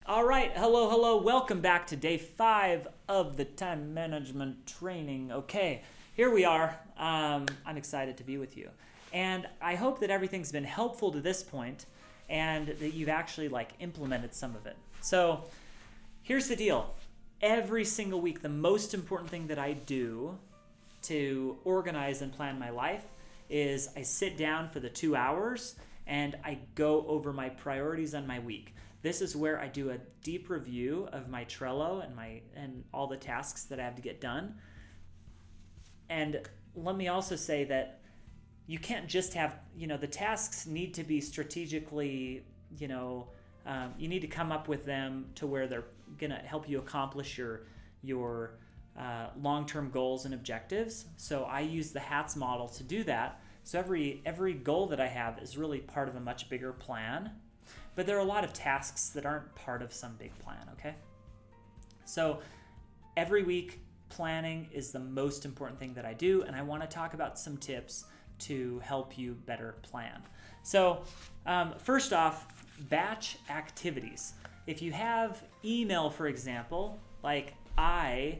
All right, hello. Welcome back to day 5 of the time management training. Okay, here we are. I'm excited to be with you. And I hope that everything's been helpful to this point and that you've actually implemented some of it. So here's the deal. Every single week, the most important thing that I do to organize and plan my life is I sit down for the 2 hours and I go over my priorities on my week. This is where I do a deep review of my Trello and all the tasks that I have to get done. And let me also say that you can't just have, the tasks need to be strategically, you need to come up with them to where they're going to help you accomplish your long-term goals and objectives. So I use the HATS model to do that. So every goal that I have is really part of a much bigger plan. But there are a lot of tasks that aren't part of some big plan, okay? So every week, planning is the most important thing that I do, and I want to talk about some tips to help you better plan. So first off, batch activities. If you have email, for example, and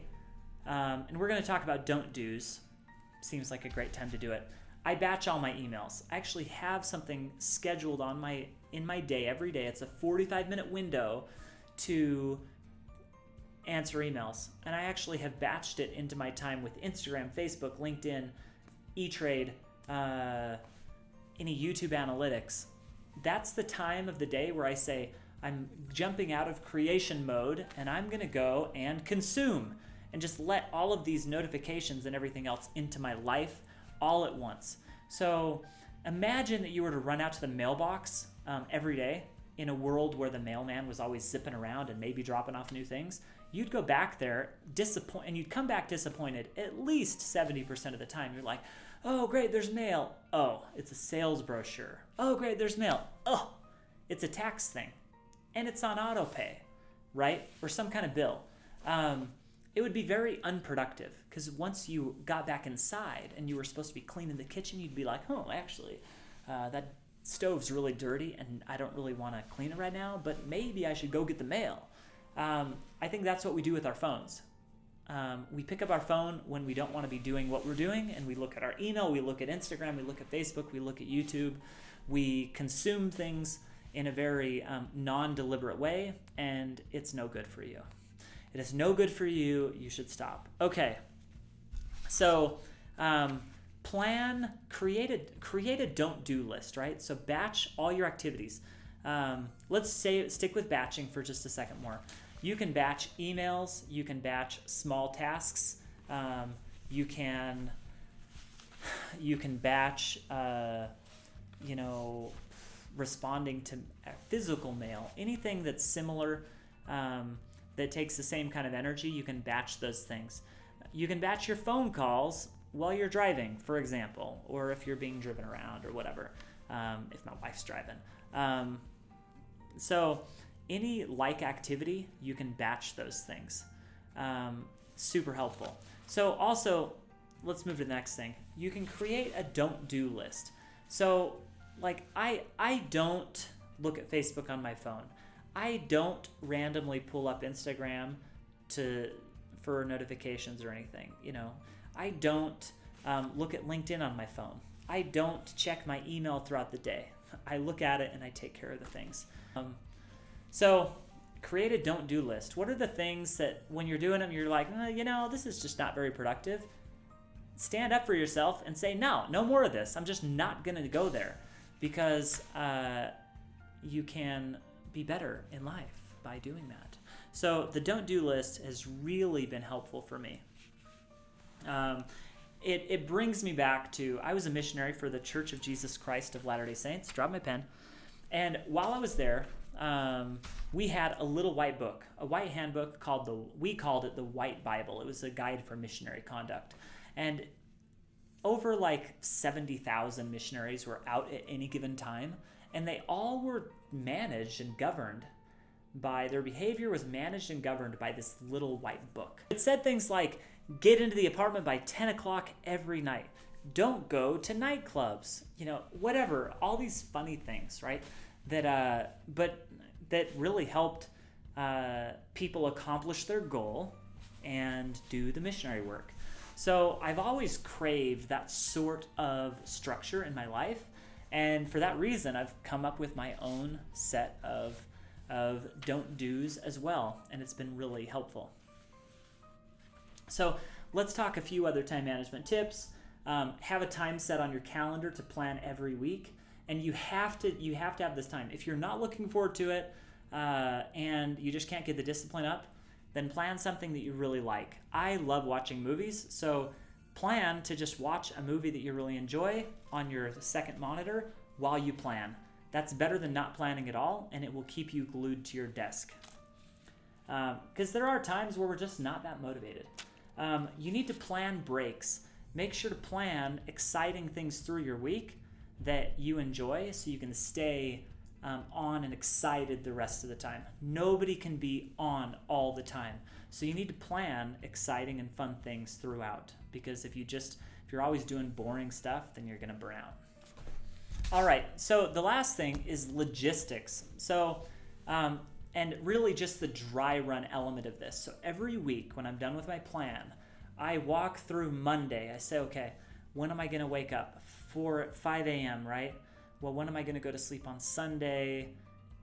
we're going to talk about don't do's. Seems like a great time to do it. I batch all my emails. I actually have something scheduled in my day every day. It's a 45-minute window to answer emails. And I actually have batched it into my time with Instagram, Facebook, LinkedIn, E-Trade, any YouTube analytics. That's the time of the day where I say, I'm jumping out of creation mode and I'm going to go and consume and just let all of these notifications and everything else into my life all at once. So imagine that you were to run out to the mailbox every day in a world where the mailman was always zipping around and maybe dropping off new things. You'd go back there and you'd come back disappointed at least 70% of the time. You're like, oh great, there's mail. Oh, it's a sales brochure. Oh great, there's mail. Oh, it's a tax thing. And it's on auto pay, right? Or some kind of bill. It would be very unproductive because once you got back inside and you were supposed to be cleaning the kitchen, you'd be like, oh, actually, that stove's really dirty and I don't really want to clean it right now, but maybe I should go get the mail. I think that's what we do with our phones. We pick up our phone when we don't want to be doing what we're doing, and we look at our email, we look at Instagram, we look at Facebook, we look at YouTube. We consume things in a very non-deliberate way, and it's no good for you. It is no good for you. You should stop. Okay. So create a don't-do list, right? So batch all your activities. Let's stick with batching for just a second more. You can batch emails. You can batch small tasks. You can batch, responding to physical mail. Anything that's similar, that takes the same kind of energy, you can batch those things. You can batch your phone calls while you're driving, for example, or if you're being driven around or whatever, if my wife's driving. So any activity, you can batch those things. Super helpful. So also, let's move to the next thing. You can create a don't-do list. So I don't look at Facebook on my phone. I don't randomly pull up Instagram for notifications or anything. I don't look at LinkedIn on my phone. I don't check my email throughout the day. I look at it and I take care of the things. So create a don't-do list. What are the things that when you're doing them, you're like, this is just not very productive? Stand up for yourself and say, no more of this. I'm just not going to go there, because you can be better in life by doing that. So the don't-do list has really been helpful for me. It brings me back to, I was a missionary for the Church of Jesus Christ of Latter-day Saints. Drop my pen. And while I was there, we had a little white book, a white handbook we called it the White Bible. It was a guide for missionary conduct. And over 70,000 missionaries were out at any given time, and they all were managed and governed their behavior was managed and governed by this little white book. It said things like, get into the apartment by 10 o'clock every night. Don't go to nightclubs, whatever, all these funny things, right? But that really helped people accomplish their goal and do the missionary work. So I've always craved that sort of structure in my life, and for that reason I've come up with my own set of don't do's as well, and it's been really helpful. So let's talk a few other time management tips. Have a time set on your calendar to plan every week, and you have to have this time. If you're not looking forward to it and you just can't get the discipline up, then plan something that you really like. I love watching movies, so plan to just watch a movie that you really enjoy on your second monitor while you plan. That's better than not planning at all, and it will keep you glued to your desk. Because there are times where we're just not that motivated. You need to plan breaks. Make sure to plan exciting things through your week that you enjoy so you can stay on and excited the rest of the time. Nobody can be on all the time. So you need to plan exciting and fun things throughout, because if you're always doing boring stuff, then you're going to burn out. All right, so the last thing is logistics. So, and really just the dry run element of this. So every week when I'm done with my plan, I walk through Monday. I say, okay, when am I going to wake up? 5 a.m., right? Well, when am I going to go to sleep on Sunday?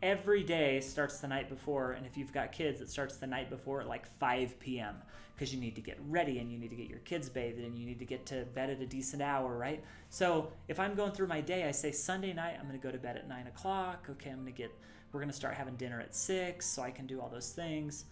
Every day starts the night before, and if you've got kids, it starts the night before at like 5 p.m. because you need to get ready and you need to get your kids bathed and you need to get to bed at a decent hour, right? So if I'm going through my day, I say Sunday night, I'm going to go to bed at 9 o'clock. Okay, we're going to start having dinner at 6 so I can do all those things.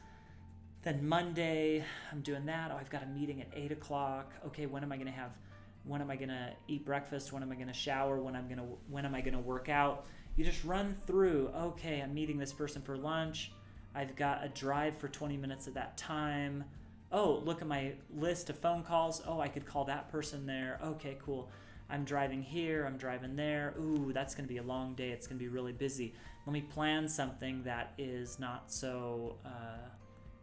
Then Monday, I'm doing that. Oh, I've got a meeting at 8 o'clock. Okay, when am I going to eat breakfast? When am I going to shower? When am I going to work out? You just run through, okay, I'm meeting this person for lunch. I've got a drive for 20 minutes at that time. Oh, look at my list of phone calls. Oh, I could call that person there. Okay, cool. I'm driving here, I'm driving there. Ooh, that's going to be a long day. It's going to be really busy. Let me plan something that is not so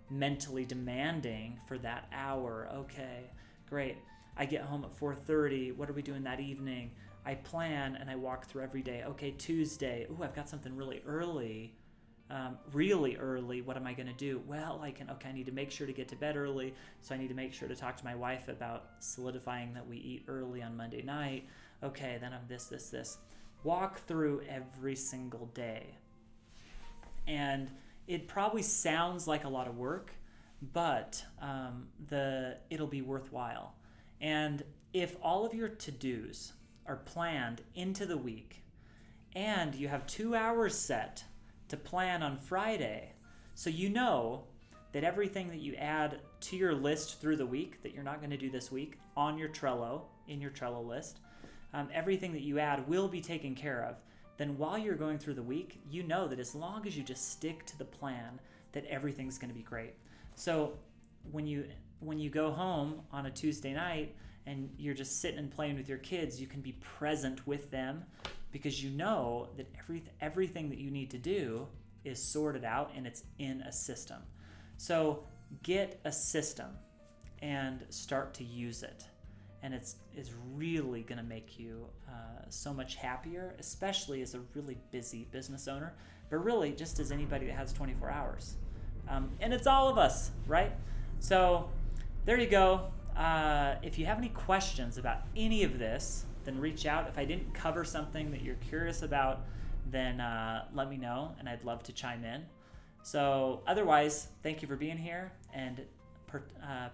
mentally demanding for that hour. Okay, great. I get home at 4:30. What are we doing that evening? I plan and I walk through every day. Okay, Tuesday. Ooh, I've got something really early. What am I going to do? Well, I need to make sure to get to bed early. So I need to make sure to talk to my wife about solidifying that we eat early on Monday night. Okay, then I'm this. Walk through every single day. And it probably sounds like a lot of work, but it'll be worthwhile. And if all of your to-dos are planned into the week and you have 2 hours set to plan on Friday, so you know that everything that you add to your list through the week that you're not going to do this week on your Trello, in your Trello list, everything that you add will be taken care of. Then while you're going through the week, you know that as long as you just stick to the plan, that everything's going to be great. So when you go home on a Tuesday night and you're just sitting and playing with your kids, you can be present with them because you know that everything that you need to do is sorted out and it's in a system. So get a system and start to use it. And it's really going to make you so much happier, especially as a really busy business owner, but really just as anybody that has 24 hours. And it's all of us, right? So there you go. If you have any questions about any of this, then reach out. If I didn't cover something that you're curious about, then let me know, and I'd love to chime in. So otherwise, thank you for being here and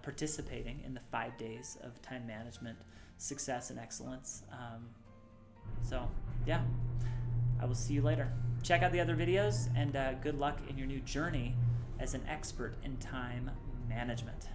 participating in the 5 days of time management, success, and excellence. Yeah, I will see you later. Check out the other videos, and good luck in your new journey as an expert in time management.